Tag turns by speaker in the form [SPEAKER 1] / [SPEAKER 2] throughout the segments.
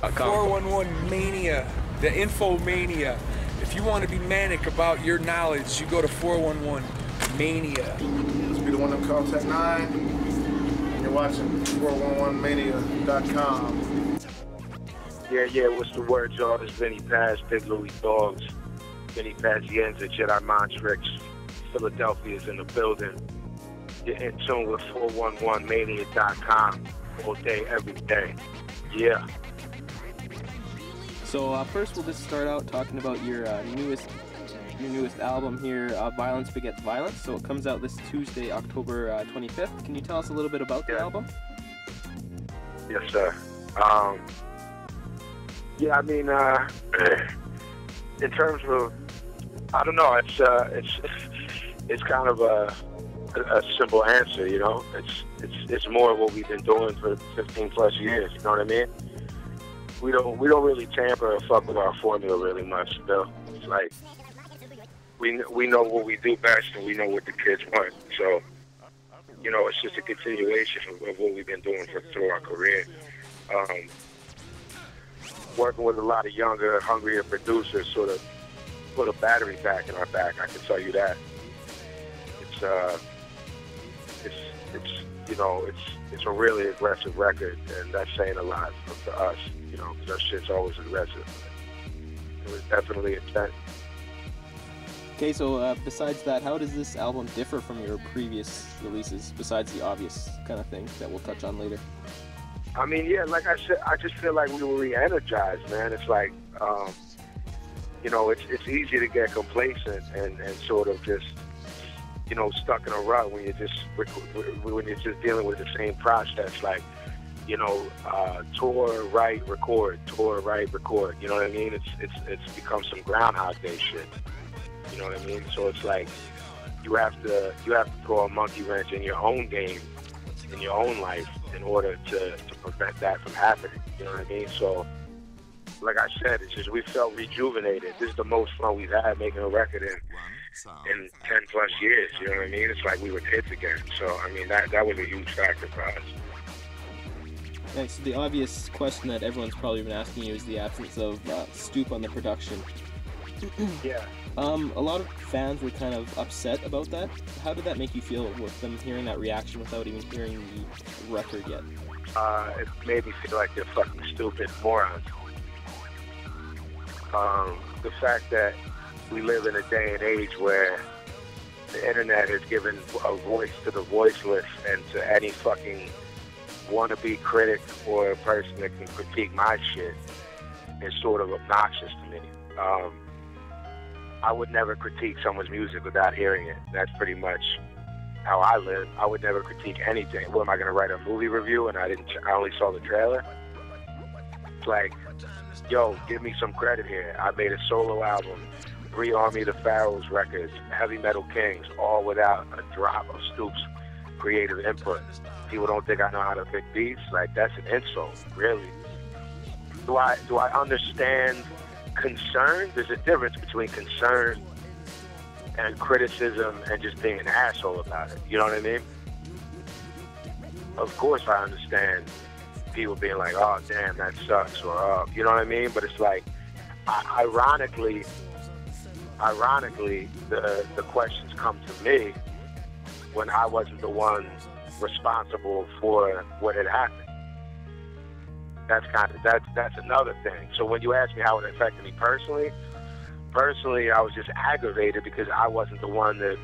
[SPEAKER 1] 411 Mania, the Infomania. If you want to be manic about your knowledge, you go to 411 Mania.
[SPEAKER 2] Let's be the one that call Tech 9. And you're watching 411mania.com.
[SPEAKER 3] Yeah, what's the word, y'all? This Vinnie Paz, Big Louie Dogs, Vinnie Pazienza, Jedi Montrix, Philadelphia's in the building. You're in tune with 411mania.com all day, every day. Yeah.
[SPEAKER 4] So first we'll just start out talking about your newest album here, Violence Begets Violence. So it comes out this Tuesday, October 25th. Can you tell us a little bit about the album?
[SPEAKER 3] Yes, sir. Yeah, I mean, in terms of, I don't know, it's kind of a simple answer, you know. It's more of what we've been doing for 15 plus years. You know what I mean? We don't really tamper or fuck with our formula really much, though. It's like we know what we do best and we know what the kids want. So, you know, it's just a continuation of what we've been doing through our career. Working with a lot of younger, hungrier producers sort of put a battery back in our back. I can tell you that. It's a really aggressive record, and that's saying a lot to us, you know, because our shit's always aggressive. It was definitely intense.
[SPEAKER 4] Okay, so besides that, how does this album differ from your previous releases, besides the obvious kind of thing that we'll touch on later?
[SPEAKER 3] I mean, yeah, like I said, I just feel like we were re-energized, man. It's like, you know, it's easy to get complacent and sort of just, you know, stuck in a rut when you're just dealing with the same process, like, you know, tour, write, record, tour, write, record. You know what I mean? It's become some Groundhog Day shit. You know what I mean? So it's like you have to throw a monkey wrench in your own game, in your own life, in order to prevent that from happening. You know what I mean? So, like I said, it's just we felt rejuvenated. This is the most fun we've had making a record in 10 plus years. You know what I mean? It's like we were kids again. So, I mean, that was a huge factor for us.
[SPEAKER 4] Thanks. The obvious question that everyone's probably been asking you is the absence of Stoupe on the production.
[SPEAKER 3] Yeah.
[SPEAKER 4] A lot of fans were kind of upset about that. How did that make you feel with them hearing that reaction without even hearing the record yet?
[SPEAKER 3] It made me feel like they're fucking stupid morons. The fact that we live in a day and age where the internet has given a voice to the voiceless and to any fucking wannabe critic or a person that can critique my shit is sort of obnoxious to me. I would never critique someone's music without hearing it. That's pretty much how I live. I would never critique anything. What am I going to write a movie review and I only saw the trailer? It's like, yo, give me some credit here. I made a solo album, 3 Army of the Pharaohs records, Heavy Metal Kings, all without a drop of Stoupe's creative input. People don't think I know how to pick beats. Like, that's an insult, really. Do I understand concern? There's a difference between concern and criticism and just being an asshole about it. You know what I mean? Of course I understand people being like, oh, damn, that sucks, or, you know what I mean? But it's like, ironically, the questions come to me when I wasn't the one responsible for what had happened. That's another thing. So when you ask me how it affected me personally, I was just aggravated because I wasn't the one that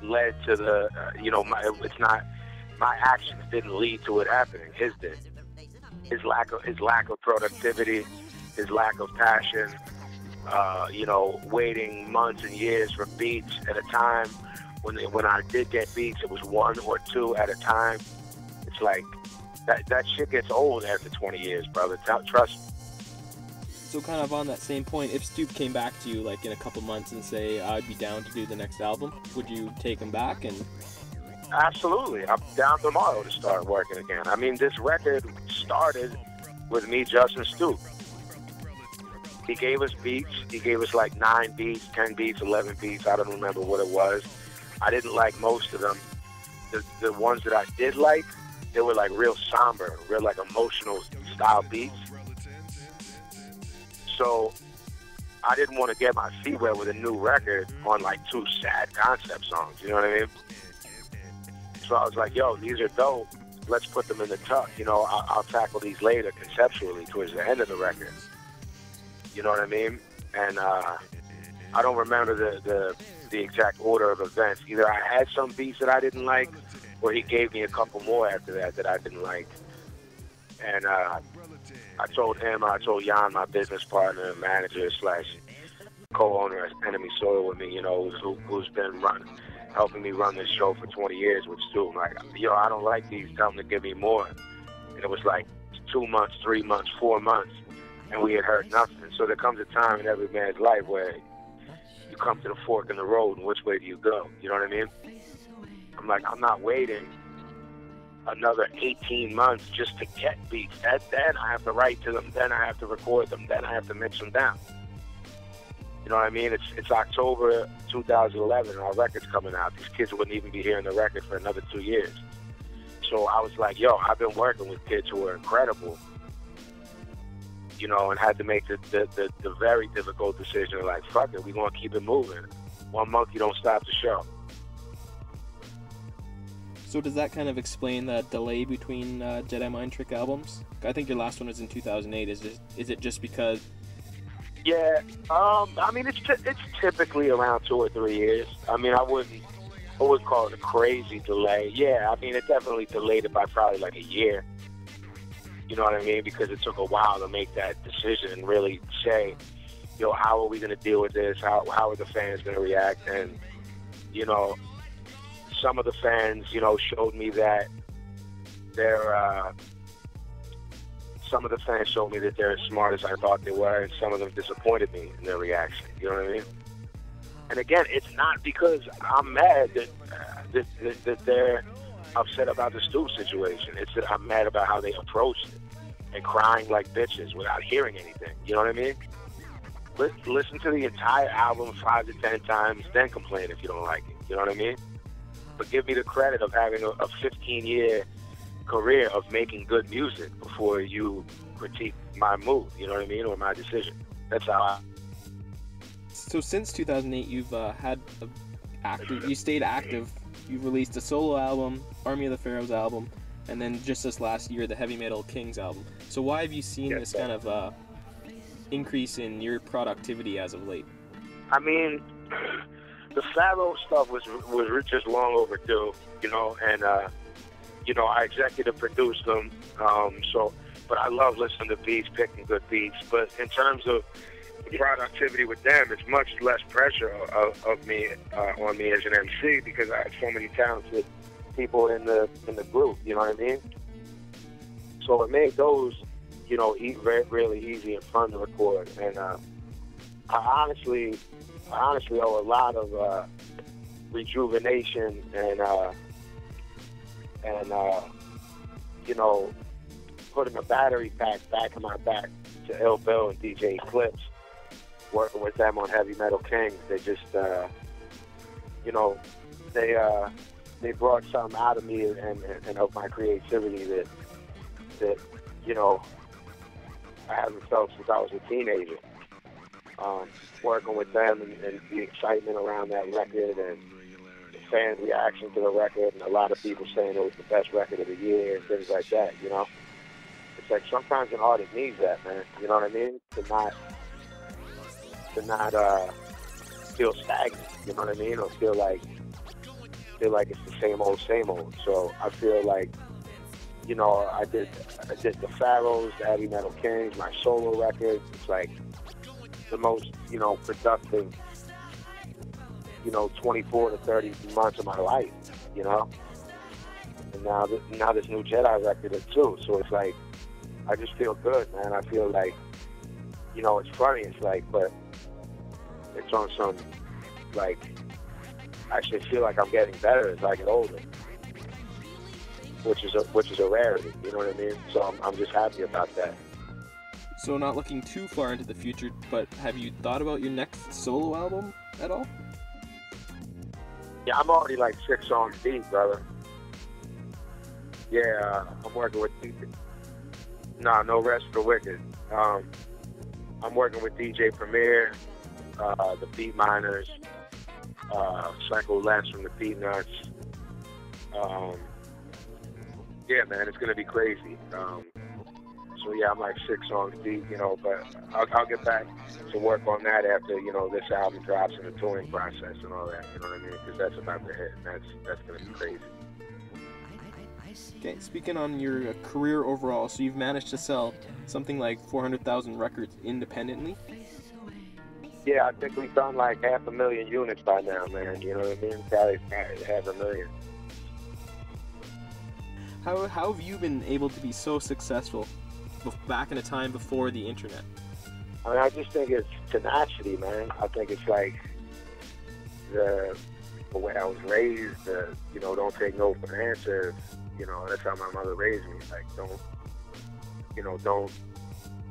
[SPEAKER 3] led to the, my actions didn't lead to it happening. His did. His lack of productivity, his lack of passion, waiting months and years for beats at a time. When I did get beats, it was 1 or 2 at a time. It's like, that shit gets old after 20 years, brother. Trust me.
[SPEAKER 4] So kind of on that same point, if Stoupe came back to you like in a couple months and say, I'd be down to do the next album, would you take him back? And
[SPEAKER 3] absolutely. I'm down tomorrow to start working again. I mean, this record started with me, Justin Stoupe. He gave us beats. He gave us like 9 beats, 10 beats, 11 beats. I don't remember what it was. I didn't like most of them. The ones that I did like, they were like real somber, real like emotional style beats. So I didn't want to get my feet wet with a new record on like 2 sad concept songs, you know what I mean? So I was like, yo, these are dope. Let's put them in the tuck. You know, I'll tackle these later conceptually towards the end of the record. You know what I mean? And I don't remember the exact order of events. Either I had some beats that I didn't like, or he gave me a couple more after that I didn't like. And I told Jan, my business partner and manager / co-owner of Enemy Soil with me, you know, who's been helping me run this show for 20 years with Stoupe. Like, yo, I don't like these. Tell them to give me more. And it was like 2 months, 3 months, 4 months, and we had heard nothing. So there comes a time in every man's life where you come to the fork in the road, and which way do you go? You know what I mean? I'm like, I'm not waiting another 18 months just to get beats. Then I have to write to them, then I have to record them, then I have to mix them down. You know what I mean? It's October 2011, and our record's coming out. These kids wouldn't even be hearing the record for another 2 years. So I was like, yo, I've been working with kids who are incredible, you know, and had to make the very difficult decision, like, fuck it, we're going to keep it moving. One monkey don't stop the show.
[SPEAKER 4] So does that kind of explain the delay between Jedi Mind Trick albums? I think your last one was in 2008. Is it just because...
[SPEAKER 3] Yeah, I mean, it's typically around 2 or 3 years. I mean, I wouldn't call it a crazy delay. Yeah, I mean, it definitely delayed it by probably like a year. You know what I mean? Because it took a while to make that decision and really say, yo, how are we going to deal with this? How are the fans going to react? And, you know, some of the fans, you know, showed me that some of the fans showed me that they're as smart as I thought they were, and some of them disappointed me in their reaction. You know what I mean? And again, it's not because I'm mad that they're upset about the Stoupe situation. It's that I'm mad about how they approached it and crying like bitches without hearing anything. You know what I mean? Listen to the entire album 5 to 10 times, then complain if you don't like it. You know what I mean? But give me the credit of having a 15-year career of making good music before you critique my move, you know what I mean, or my decision. That's how I...
[SPEAKER 4] So since 2008, you've you stayed active. You've released a solo album, Army of the Pharaohs album, and then just this last year, the Heavy Metal Kings album. So why have you seen this kind of increase in your productivity as of late?
[SPEAKER 3] I mean, the Pharaoh stuff was just long overdue, you know, and you know, I executive produced them, but I love listening to beats, picking good beats. But in terms of productivity with them, it's much less pressure of me on me as an MC because I have so many talented people in the group. You know what I mean? So it made those, you know, really easy and fun to record. And I honestly owe a lot of rejuvenation and you know, putting a battery pack back in my back to Ill Bill and DJ Eclipse, working with them on Heavy Metal Kings. They just, you know, they brought something out of me and of my creativity that you know, I haven't felt since I was a teenager. Working with them and the excitement around that record and fan reaction to the record, and a lot of people saying it was the best record of the year and things like that, you know? It's like sometimes an artist needs that, man, you know what I mean? To not feel stagnant, you know what I mean? Or feel like it's the same old. So I feel like, you know, I did the Pharaohs, the Heavy Metal Kings, my solo record. It's like the most, you know, productive, you know, 24 to 30 months of my life, you know? And now this new Jedi record too. So it's like, I just feel good, man. I feel like, you know, it's funny. It's like, but it's on some, like, I actually feel like I'm getting better as I get older, which is a rarity, you know what I mean? So I'm just happy about that.
[SPEAKER 4] So not looking too far into the future, but have you thought about your next solo album at all?
[SPEAKER 3] Yeah, I'm already like 6 songs deep, brother. Yeah, I'm working with No rest for the wicked. I'm working with DJ Premier, the Beat Miners, Psycho Les from the Peanuts. Yeah, man, it's gonna be crazy. So yeah, I'm like 6 songs deep, you know, but I'll get back to work on that after, you know, this album drops in the touring process and all that, you know what I mean? Because that's about to hit, and that's gonna be crazy.
[SPEAKER 4] Okay, speaking on your career overall, so you've managed to sell something like 400,000 records independently?
[SPEAKER 3] Yeah, I think we've done like 500,000 units by now, man, you know what I mean? Probably 500,000.
[SPEAKER 4] How have you been able to be so successful back in a time before the internet?
[SPEAKER 3] I mean, I just think it's tenacity, man. I think it's like the way I was raised, you know, don't take no for an answer. You know, that's how my mother raised me. Like, don't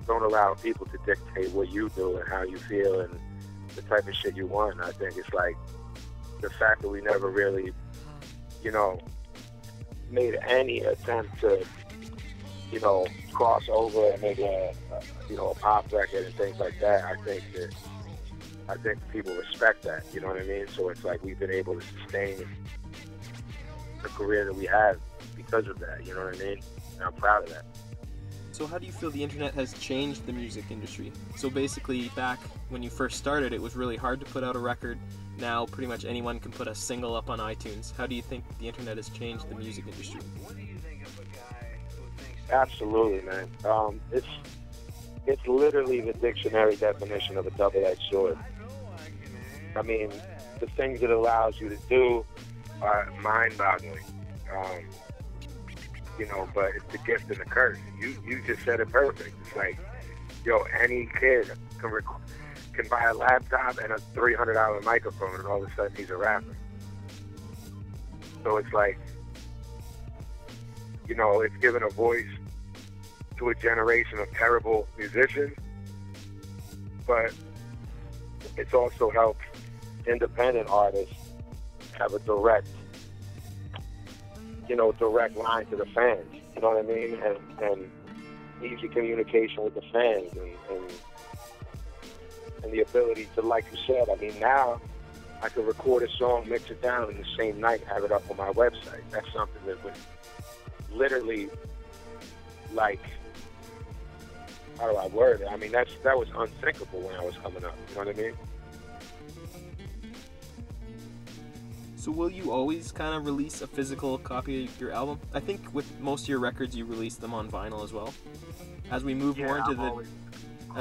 [SPEAKER 3] allow people to dictate what you do and how you feel and the type of shit you want. I think it's like the fact that we never really, you know, made any attempt to, you know, cross over and make a pop record and things like that. I think people respect that, you know what I mean? So it's like we've been able to sustain the career that we have because of that, you know what I mean? And I'm proud of that.
[SPEAKER 4] So how do you feel the internet has changed the music industry? So basically, back when you first started, it was really hard to put out a record. Now pretty much anyone can put a single up on iTunes. How do you think the internet has changed the music industry?
[SPEAKER 3] Absolutely, man. It's literally the dictionary definition of a double-edged sword. I mean, the things it allows you to do are mind-boggling. You know, but it's the gift and the curse. You just said it perfect. It's like, yo, any kid can buy a laptop and a $300 microphone, and all of a sudden he's a rapper. So it's like, you know, it's given a voice to a generation of terrible musicians, but it's also helped independent artists have a direct line to the fans, you know what I mean? And easy communication with the fans and the ability to, like you said, I mean, now I can record a song, mix it down in the same night, have it up on my website. That's something that was literally, like, how do I word it? I mean, that was unthinkable when I was coming up, you know what I mean?
[SPEAKER 4] So will you always kind of release a physical copy of your album? I think with most of your records, you release them on vinyl as well. As we move more into man,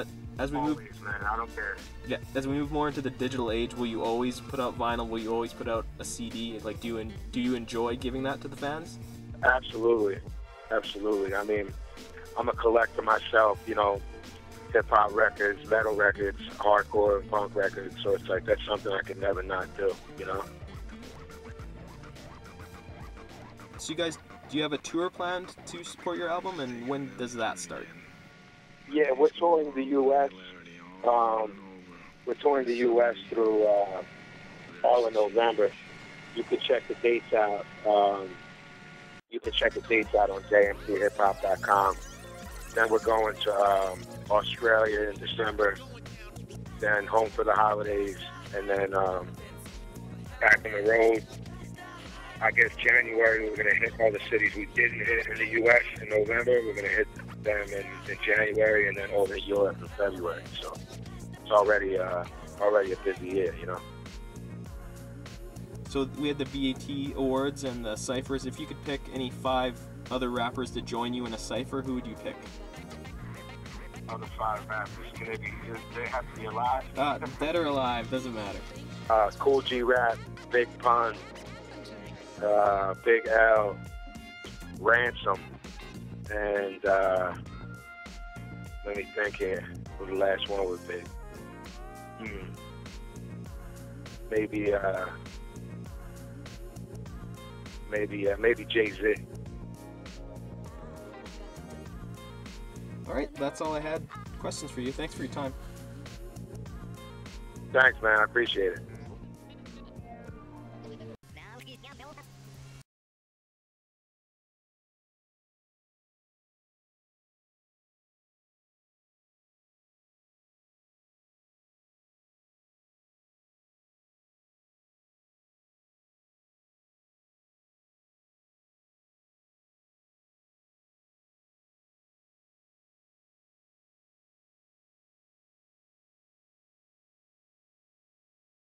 [SPEAKER 4] I don't care. Yeah, as we move more into the digital age, will you always put out vinyl? Will you always put out a CD? Like, do you enjoy giving that to the fans?
[SPEAKER 3] Absolutely. I mean, I'm a collector myself, you know, hip-hop records, metal records, hardcore and punk records, so it's like that's something I can never not do, you know?
[SPEAKER 4] So you guys, do you have a tour planned to support your album, and when does that start?
[SPEAKER 3] Yeah, we're touring the U.S. We're touring the U.S. through all of November. You can check the dates out. You can check the dates out on jmchiphop.com. Then we're going to Australia in December, then home for the holidays, and then back on the road. I guess January we're going to hit all the cities we didn't hit in the U.S. in November. We're going to hit them in January, and then over Europe in February. So it's already a busy year, you know.
[SPEAKER 4] So we had the BAT Awards and the cyphers. If you could pick any 5 other rappers to join you in a cypher, who would you pick?
[SPEAKER 3] Other 5 rappers, they have to be alive?
[SPEAKER 4] Dead or alive, doesn't matter.
[SPEAKER 3] Cool G Rap, Big Pun, Big L, Ransom, and let me think here who the last one would be. Maybe Jay-Z.
[SPEAKER 4] All right, that's all I had. Questions for you. Thanks for your time.
[SPEAKER 3] Thanks, man. I appreciate it.